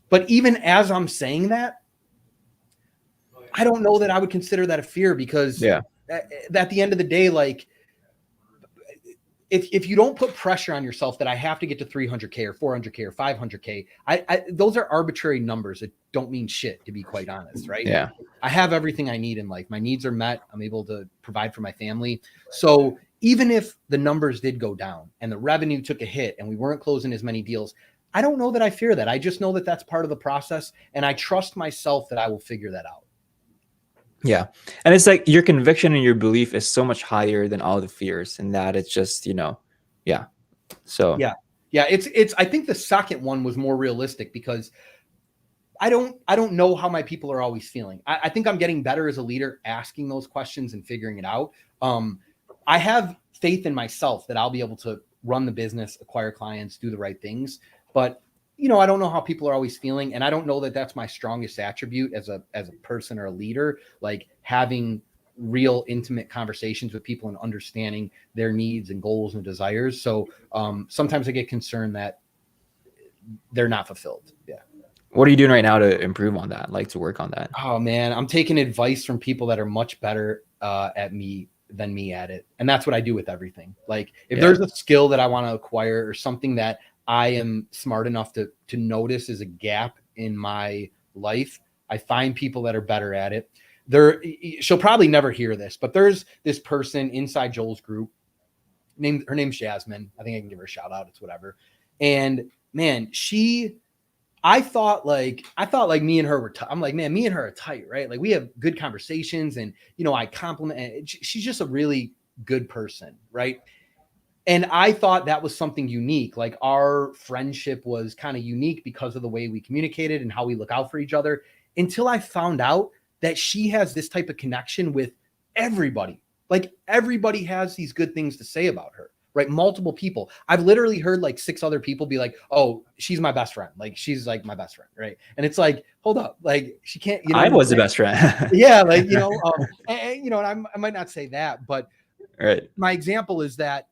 But even as I'm saying that, I don't know that I would consider that a fear, because at the end of the day, like, if you don't put pressure on yourself that I have to get to 300K or 400K or 500K, those are arbitrary numbers that don't mean shit, to be quite honest, right? Yeah. I have everything I need in life. My needs are met. I'm able to provide for my family. So even if the numbers did go down and the revenue took a hit and we weren't closing as many deals, I don't know that I fear that. I just know that that's part of the process, and I trust myself that I will figure that out. Yeah. And it's like your conviction and your belief is so much higher than all the fears, and that it's just, yeah. So yeah. It's, I think the second one was more realistic, because I don't know how my people are always feeling. I think I'm getting better as a leader, asking those questions and figuring it out. I have faith in myself that I'll be able to run the business, acquire clients, do the right things. But, I don't know how people are always feeling. And I don't know that that's my strongest attribute as a person or a leader, like having real intimate conversations with people and understanding their needs and goals and desires. So sometimes I get concerned that they're not fulfilled. Yeah. what are you doing right now to improve on that, like to work on that? Oh man, I'm taking advice from people that are much better than me at it. And that's what I do with everything. Like, if there's a skill that I want to acquire, or something that I am smart enough to notice as a gap in my life, I find people that are better at it. She'll probably never hear this, but there's this person inside Joel's group her name's Jasmine. I think I can give her a shout out. It's whatever. And man, I thought like me and her were I'm like, man, me and her are tight, right? Like, we have good conversations, and I compliment, and she's just a really good person, right? And I thought that was something unique. Like, our friendship was kind of unique because of the way we communicated and how we look out for each other, until I found out that she has this type of connection with everybody. Like, everybody has these good things to say about her, right? Multiple people. I've literally heard like 6 other people be like, oh, she's my best friend. Like, she's like my best friend, right? And it's like, hold up, like, she can't, I was the best friend. yeah, like, and I might not say that, but right. My example is that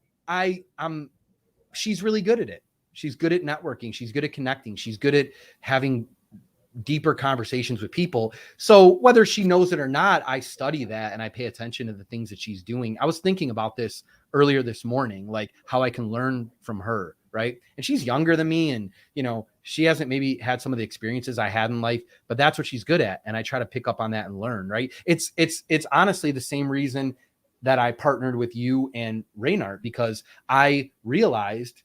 she's really good at it. She's good at networking. She's good at connecting. She's good at having deeper conversations with people. So whether she knows it or not, I study that and I pay attention to the things that she's doing. I was thinking about this earlier this morning, like how I can learn from her, right? And she's younger than me, and she hasn't maybe had some of the experiences I had in life, but that's what she's good at, and I try to pick up on that and learn, right? It's honestly the same reason that I partnered with you and Reynard, because I realized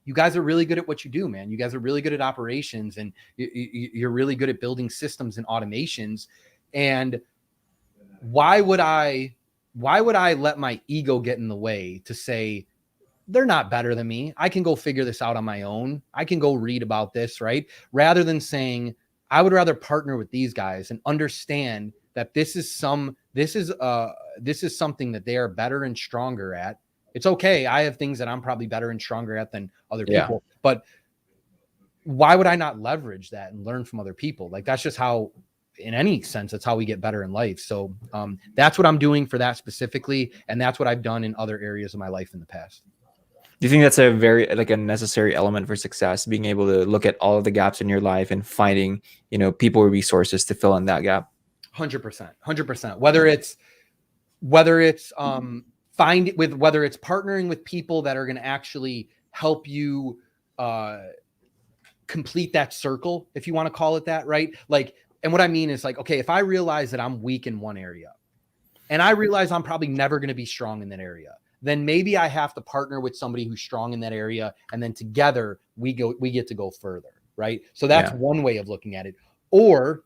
you guys are really good at what you do, man. You guys are really good at operations, and you're really good at building systems and automations. And why would I let my ego get in the way to say, they're not better than me, I can go figure this out on my own, I can go read about this, right? Rather than saying, I would rather partner with these guys and understand that this is something that they are better and stronger at. It's okay. I have things that I'm probably better and stronger at than other people, but why would I not leverage that and learn from other people? Like, that's just how, in any sense, that's how we get better in life. So that's what I'm doing for that specifically. And that's what I've done in other areas of my life in the past. Do you think that's a very like a necessary element for success, being able to look at all of the gaps in your life and finding, people or resources to fill in that gap? 100%. Whether it's whether it's partnering with people that are going to actually help you complete that circle, if you want to call it that, right? Like, and what I mean is, like, okay, if I realize that I'm weak in one area and I realize I'm probably never going to be strong in that area, then maybe I have to partner with somebody who's strong in that area. And then together we get to go further. Right. So that's one way of looking at it. Or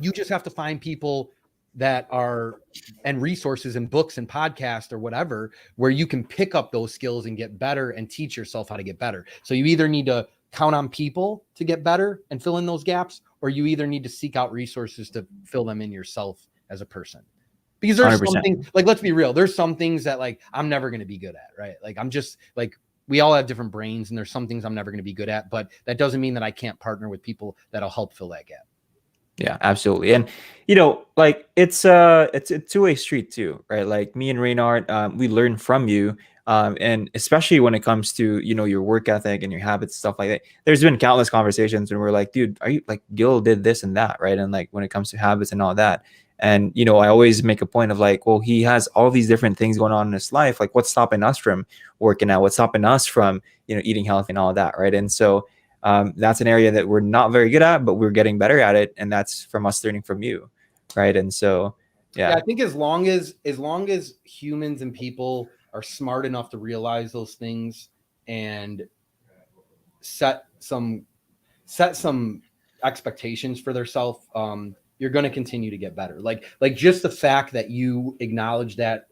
you just have to find people that are, and resources and books and podcasts or whatever, where you can pick up those skills and get better and teach yourself how to get better. So you either need to count on people to get better and fill in those gaps, or you either need to seek out resources to fill them in yourself as a person. Because there's 100%. something, like, let's be real, there's some things that, like, I'm never going to be good at, right? Like, I'm just, like, we all have different brains, and there's some things I'm never going to be good at, but that doesn't mean that I can't partner with people that'll help fill that gap. Yeah, absolutely. And, like, it's a two-way street too, right? Like, me and Reynard, we learn from you. And especially when it comes to, your work ethic and your habits, stuff like that. There's been countless conversations when we're like, dude, are you like, Gill did this and that, right? And like, when it comes to habits and all that. And, I always make a point of like, well, he has all these different things going on in his life. Like, what's stopping us from working out? What's stopping us from, eating healthy and all that, right? And so that's an area that we're not very good at, but we're getting better at it. And that's from us learning from you, right? And so, yeah, I think as long as humans and people are smart enough to realize those things and set some expectations for themselves, you're going to continue to get better. Like just the fact that you acknowledge that,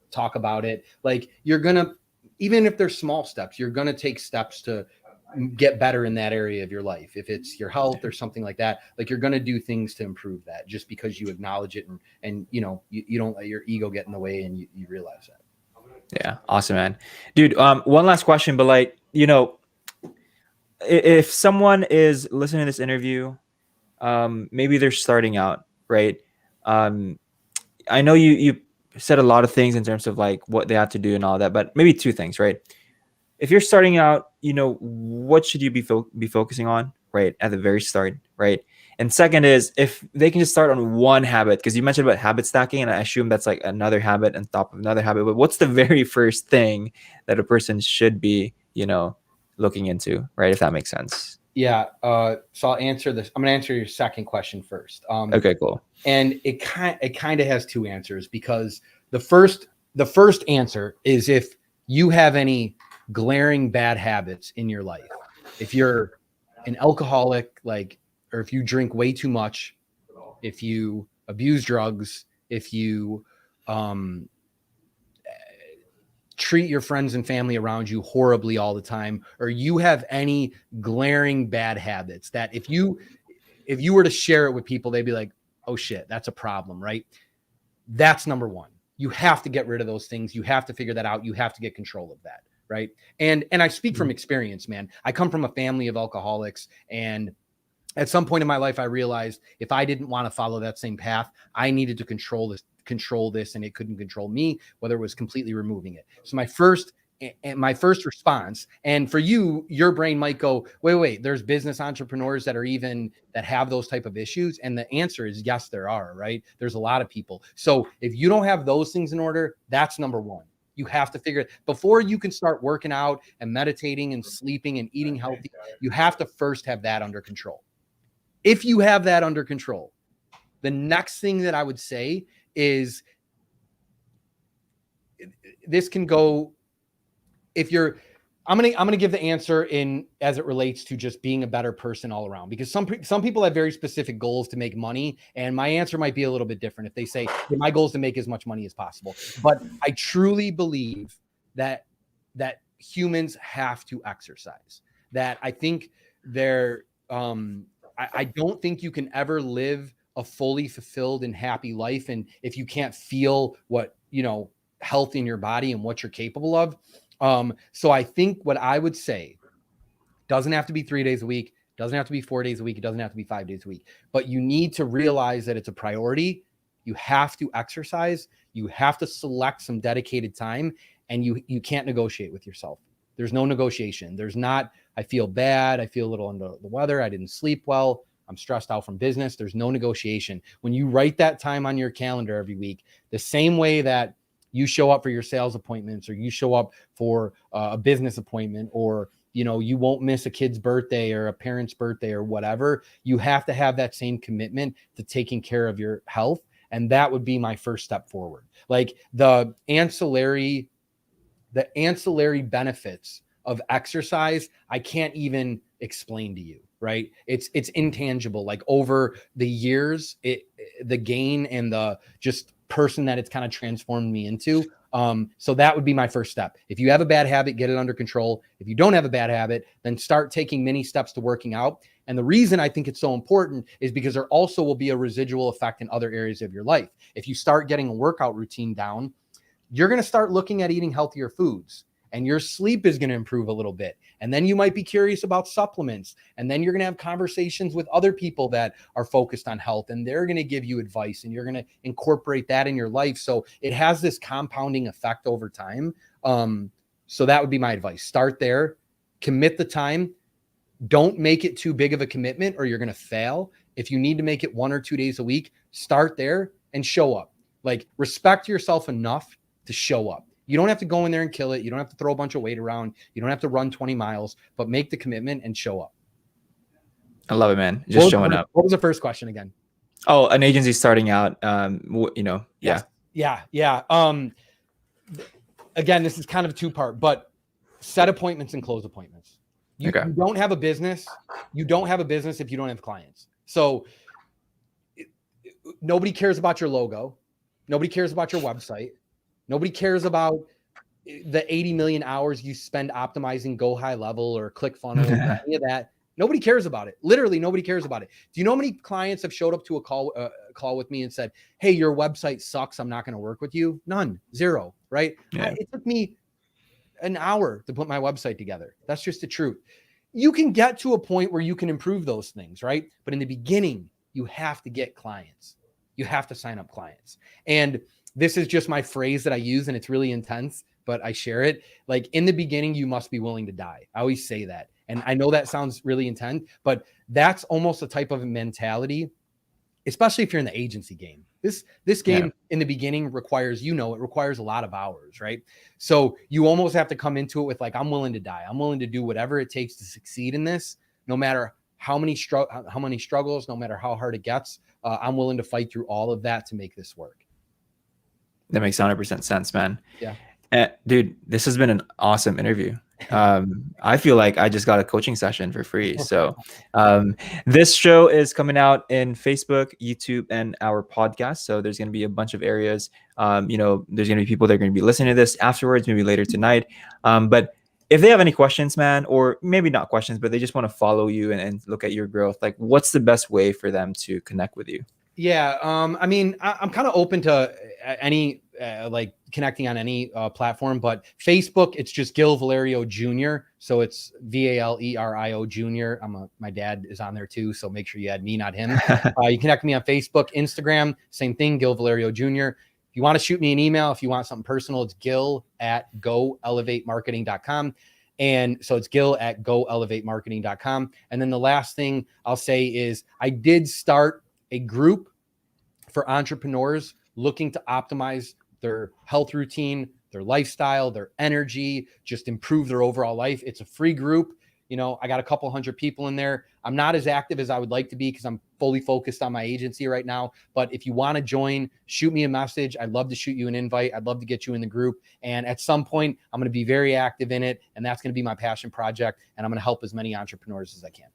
talk about it, like, you're going to, even if there's small steps, you're going to take steps to get better in that area of your life. If it's your health or something like that, like, you're going to do things to improve that, just because you acknowledge it and you don't let your ego get in the way, and you realize that. Yeah. Awesome, man. Dude, one last question, but like, if someone is listening to this interview, maybe they're starting out, right? I know you said a lot of things in terms of like what they have to do and all that, but maybe two things, right? If you're starting out, what should you be focusing on, right, at the very start, right? And second is, if they can just start on one habit, because you mentioned about habit stacking, and I assume that's like another habit on top of another habit. But what's the very first thing that a person should be, looking into, right? If that makes sense. Yeah. So I'll answer this. I'm going to answer your second question first. Okay, cool. And it kind of has two answers, because the first answer is, if you have any glaring bad habits in your life, if you're an alcoholic, like, or if you drink way too much, if you abuse drugs, if you treat your friends and family around you horribly all the time, or you have any glaring bad habits that if you were to share it with people, they'd be like, oh shit, that's a problem, right? That's number one. You have to get rid of those things. You have to figure that out. You have to get control of that, right? And I speak from experience, man. I come from a family of alcoholics, and at some point in my life, I realized if I didn't want to follow that same path, I needed to control this, and it couldn't control me, whether it was completely removing it. So my first response, and for you, your brain might go, wait, there's business entrepreneurs that have those type of issues. And the answer is yes, there are, right? There's a lot of people. So if you don't have those things in order, that's number one. You have to figure it before you can start working out and meditating and sleeping and eating healthy. You have to first have that under control. If you have that under control, the next thing that I would say is, this can go, I'm going to give the answer in as it relates to just being a better person all around, because some people have very specific goals to make money, and my answer might be a little bit different if they say, hey, my goal is to make as much money as possible. But I truly believe that humans have to exercise. That I think I don't think you can ever live a fully fulfilled and happy life, and if you can't feel what, health in your body and what you're capable of. So I think what I would say, doesn't have to be 3 days a week, doesn't have to be 4 days a week, it doesn't have to be 5 days a week, but you need to realize that it's a priority. You have to exercise, you have to select some dedicated time, and you can't negotiate with yourself. There's no negotiation. There's not, I feel bad, I feel a little under the weather, I didn't sleep well, I'm stressed out from business. There's no negotiation. When you write that time on your calendar every week, the same way that you show up for your sales appointments, or you show up for a business appointment, or you won't miss a kid's birthday or a parent's birthday or whatever, you have to have that same commitment to taking care of your health. And that would be my first step forward. Like the ancillary benefits of exercise, I can't even explain to you, right? It's intangible. Like over the years, the gain and the just person that it's kind of transformed me into. So that would be my first step. If you have a bad habit, get it under control. If you don't have a bad habit, then start taking many steps to working out. And the reason I think it's so important is because there also will be a residual effect in other areas of your life. If you start getting a workout routine down, you're going to start looking at eating healthier foods, and your sleep is going to improve a little bit. And then you might be curious about supplements. And then you're going to have conversations with other people that are focused on health, and they're going to give you advice, and you're going to incorporate that in your life. So it has this compounding effect over time. So that would be my advice. Start there, commit the time. Don't make it too big of a commitment or you're going to fail. If you need to make it 1 or 2 days a week, start there and show up. Like, respect yourself enough to show up. You don't have to go in there and kill it. You don't have to throw a bunch of weight around. You don't have to run 20 miles, but make the commitment and show up. I love it, man. Just showing up. What was the first question again? Oh, an agency starting out, Yes. Yeah. Again, this is kind of a two-part, but set appointments and close appointments. You don't have a business. You don't have a business if you don't have clients. So nobody cares about your logo. Nobody cares about your website. Nobody cares about the 80 million hours you spend optimizing Go High Level or ClickFunnels or any of that. Nobody cares about it. Literally, nobody cares about it. Do you know how many clients have showed up to a call with me and said, "Hey, your website sucks. I'm not going to work with you"? None. Zero. Right? Yeah. It took me an hour to put my website together. That's just the truth. You can get to a point where you can improve those things, right? But in the beginning, you have to get clients. You have to sign up clients. And this is just my phrase that I use, and it's really intense, but I share it. Like, in the beginning, you must be willing to die. I always say that. And I know that sounds really intense, but that's almost a type of mentality, especially if you're in the agency game. This game in the beginning requires, it requires a lot of hours, right? So you almost have to come into it with like, I'm willing to die. I'm willing to do whatever it takes to succeed in this, no matter how many struggles, no matter how hard it gets. I'm willing to fight through all of that to make this work. That makes 100% sense, man. Yeah. Dude, this has been an awesome interview. I feel like I just got a coaching session for free. So this show is coming out in Facebook, YouTube, and our podcast. So there's going to be a bunch of areas. There's going to be people that are going to be listening to this afterwards, maybe later tonight. But if they have any questions, man, or maybe not questions, but they just want to follow you and look at your growth, like, what's the best way for them to connect with you? Yeah. I mean, I'm kind of open to any like connecting on any platform, but Facebook, it's just Gill Valerio Jr. So it's Valerio Jr. My dad is on there too. So make sure you add me, not him. You connect me on Facebook, Instagram, same thing, Gill Valerio Jr. If you want to shoot me an email, if you want something personal, it's gill@goelevatemarketing.com. And so it's gill@goelevatemarketing.com. And then the last thing I'll say is I did start a group for entrepreneurs looking to optimize their health routine, their lifestyle, their energy, just improve their overall life. It's a free group. I got a couple hundred people in there. I'm not as active as I would like to be because I'm fully focused on my agency right now. But if you want to join, shoot me a message. I'd love to shoot you an invite. I'd love to get you in the group. And at some point, I'm going to be very active in it. And that's going to be my passion project. And I'm going to help as many entrepreneurs as I can.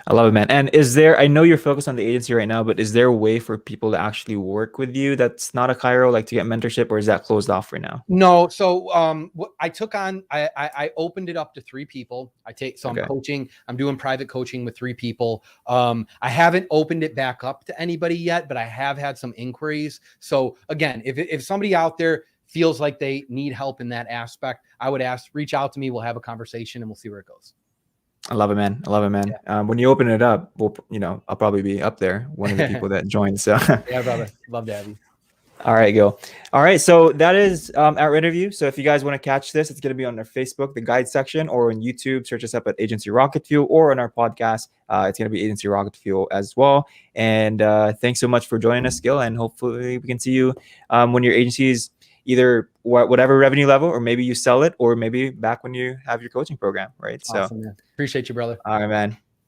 I love it, man. And is there, I know you're focused on the agency right now, but is there a way for people to actually work with you that's not a chiro, like to get mentorship, or is that closed off right now? No, so what I took on, I opened it up to 3 people. I'm Okay. coaching, I'm doing private coaching with 3 people. I haven't opened it back up to anybody yet, but I have had some inquiries. So again, if somebody out there feels like they need help in that aspect, I would reach out to me. We'll have a conversation and we'll see where it goes. I love it, man. I love it, man. Yeah. When you open it up, I'll probably be up there, one of the people that joined. So, Yeah, brother. Love to have you. all right, Gil. All right, so that is our interview. So if you guys want to catch this, it's going to be on our Facebook, the guide section, or on YouTube. Search us up at Agency Rocket Fuel, or on our podcast. It's going to be Agency Rocket Fuel as well. And thanks so much for joining us, Gil. And hopefully we can see you when your agency is either whatever revenue level, or maybe you sell it, or maybe back when you have your coaching program, right? Awesome, man. Appreciate you, brother. All right, man.